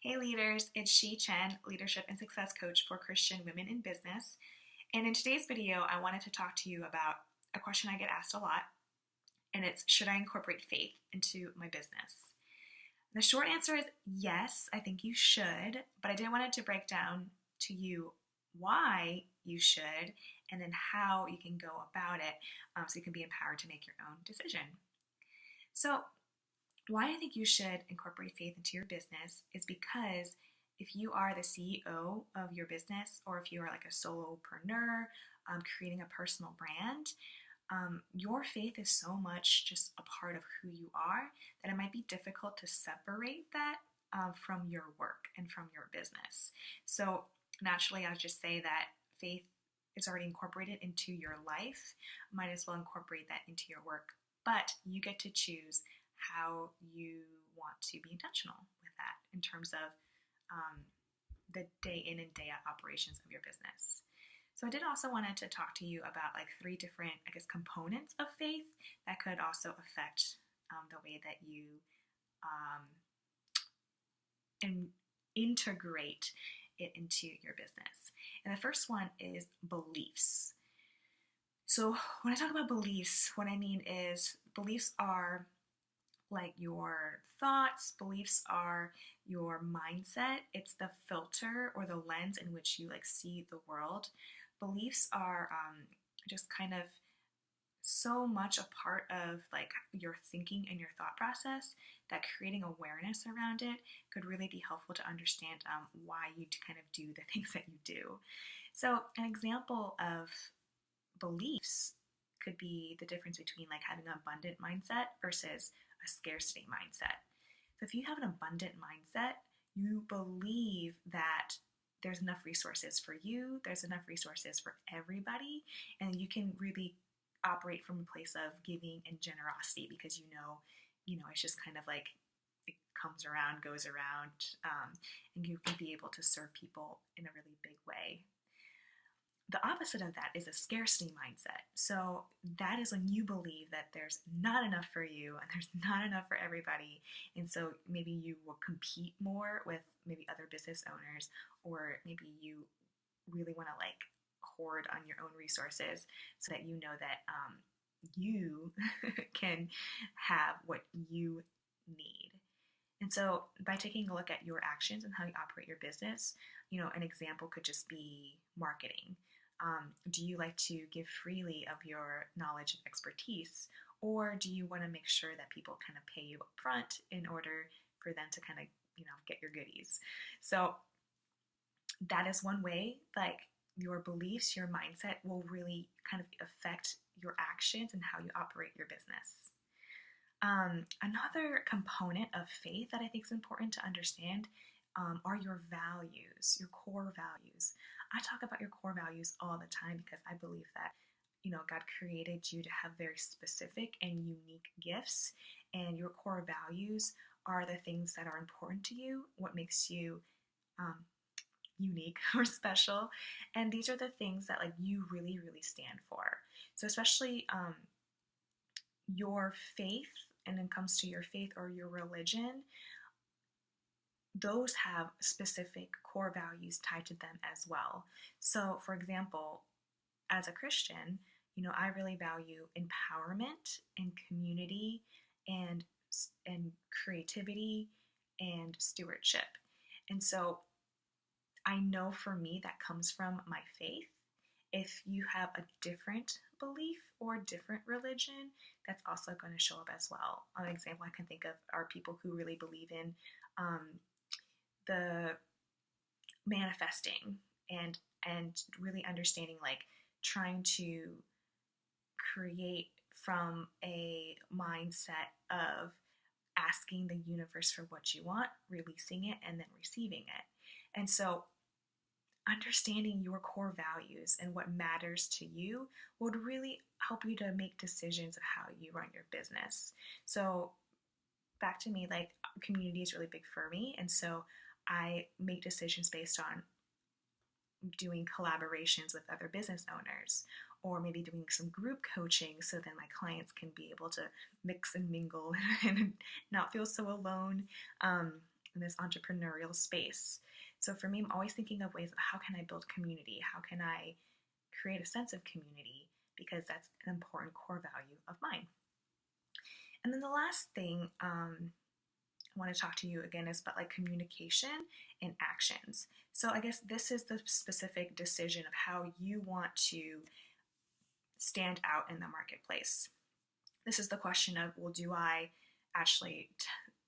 Hey leaders, it's Shi Chen, Leadership and Success Coach for Christian Women in Business. And in today's video, I wanted to talk to you about a question I get asked a lot, and it's, should I incorporate faith into my business? The short answer is yes, I think you should, but I did want to break down to you why you should and then how you can go about it so you can be empowered to make your own decision. So why I think you should incorporate faith into your business is because if you are the CEO of your business, or if you are like a solopreneur creating a personal brand, your faith is so much just a part of who you are that it might be difficult to separate that from your work and from your business. So naturally, I'll just say that faith is already incorporated into your life. Might as well incorporate that into your work, but you get to choose how you want to be intentional with that in terms of the day in and day out operations of your business. So I did also wanted to talk to you about like 3 different, components of faith that could also affect the way that you integrate it into your business. And the first one is beliefs. So when I talk about beliefs, what I mean is beliefs are like your thoughts. Beliefs are your mindset. It's the filter or the lens in which you see the world. Beliefs are just kind of so much a part of your thinking and your thought process that creating awareness around it could really be helpful to understand why you kind of do the things that you do. So an example of beliefs could be the difference between having an abundant mindset versus a scarcity mindset. So if you have an abundant mindset, you believe that there's enough resources for you, there's enough resources for everybody, and you can really operate from a place of giving and generosity because you know it's just kind of it comes around, goes around, and you can be able to serve people in a really big way. The opposite of that is a scarcity mindset. So that is when you believe that there's not enough for you and there's not enough for everybody. And so maybe you will compete more with maybe other business owners, or maybe you really want to hoard on your own resources so that you know that you can have what you need. And so by taking a look at your actions and how you operate your business, an example could just be marketing. Do you like to give freely of your knowledge and expertise, or do you want to make sure that people kind of pay you up front in order for them to kind of, get your goodies? So that is one way, your beliefs, your mindset will really kind of affect your actions and how you operate your business. Another component of faith that I think is important to understand are your values, your core values. I talk about your core values all the time because I believe that, God created you to have very specific and unique gifts, and your core values are the things that are important to you, what makes you unique or special, and these are the things that you really, really stand for. So especially your faith, and when it comes to your faith or your religion, those have specific core values tied to them as well. So, for example, as a Christian, I really value empowerment and community and creativity and stewardship. And so I know for me that comes from my faith. If you have a different belief or different religion, that's also going to show up as well. An example I can think of are people who really believe in the manifesting and really understanding, trying to create from a mindset of asking the universe for what you want, releasing it, and then receiving it. And so understanding your core values and what matters to you would really help you to make decisions of how you run your business. So back to me, community is really big for me, and so I make decisions based on doing collaborations with other business owners, or maybe doing some group coaching so then my clients can be able to mix and mingle and not feel so alone. in this entrepreneurial space. So for me, I'm always thinking of ways of how can I build community? How can I create a sense of community? Because that's an important core value of mine. And then the last thing I want to talk to you again is about like communication and actions. So I guess this is the specific decision of how you want to stand out in the marketplace. This is the question of, well, do I actually,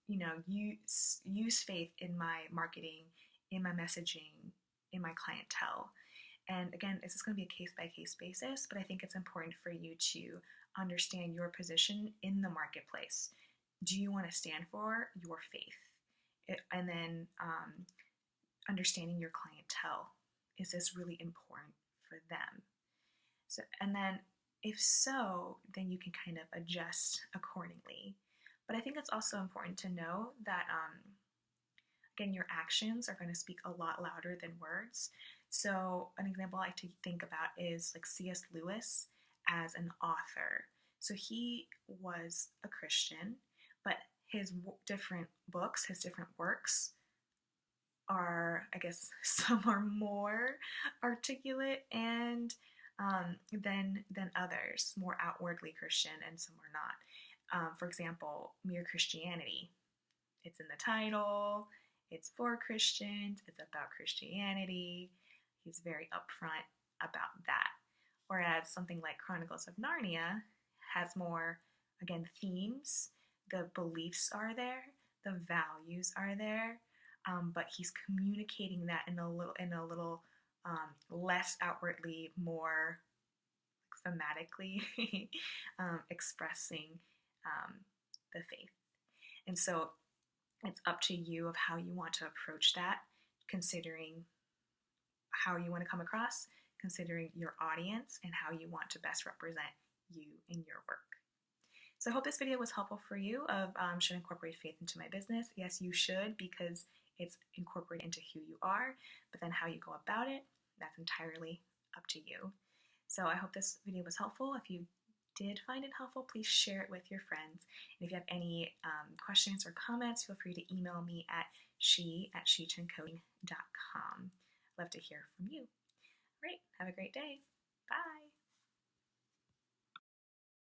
use faith in my marketing, in my messaging, in my clientele? And again, this is going to be a case by case basis, but I think it's important for you to understand your position in the marketplace. Do you want to stand for your faith? And then understanding your clientele. Is this really important for them? So, and then if so, then you can kind of adjust accordingly. But I think it's also important to know that, again, your actions are going to speak a lot louder than words. So an example I like to think about is like C.S. Lewis as an author. So he was a Christian, but his different books, his different works are, I guess, some are more articulate and than others, more outwardly Christian, and some are not. For example, Mere Christianity. It's in the title. It's for Christians. It's about Christianity. He's very upfront about that. Whereas something like Chronicles of Narnia has more, again, themes. The beliefs are there. The values are there. But he's communicating that in a little less outwardly, more thematically expressing the faith. And so it's up to you of how you want to approach that, considering how you want to come across, considering your audience, and how you want to best represent you in your work. So I hope this video was helpful for you of should I incorporate faith into my business? Yes, you should, because it's incorporated into who you are, but then how you go about it, that's entirely up to you. So I hope this video was helpful. If you did find it helpful, please share it with your friends. And if you have any questions or comments, feel free to email me at she@shechencoaching.com. I'd love to hear from you. All right, have a great day. Bye.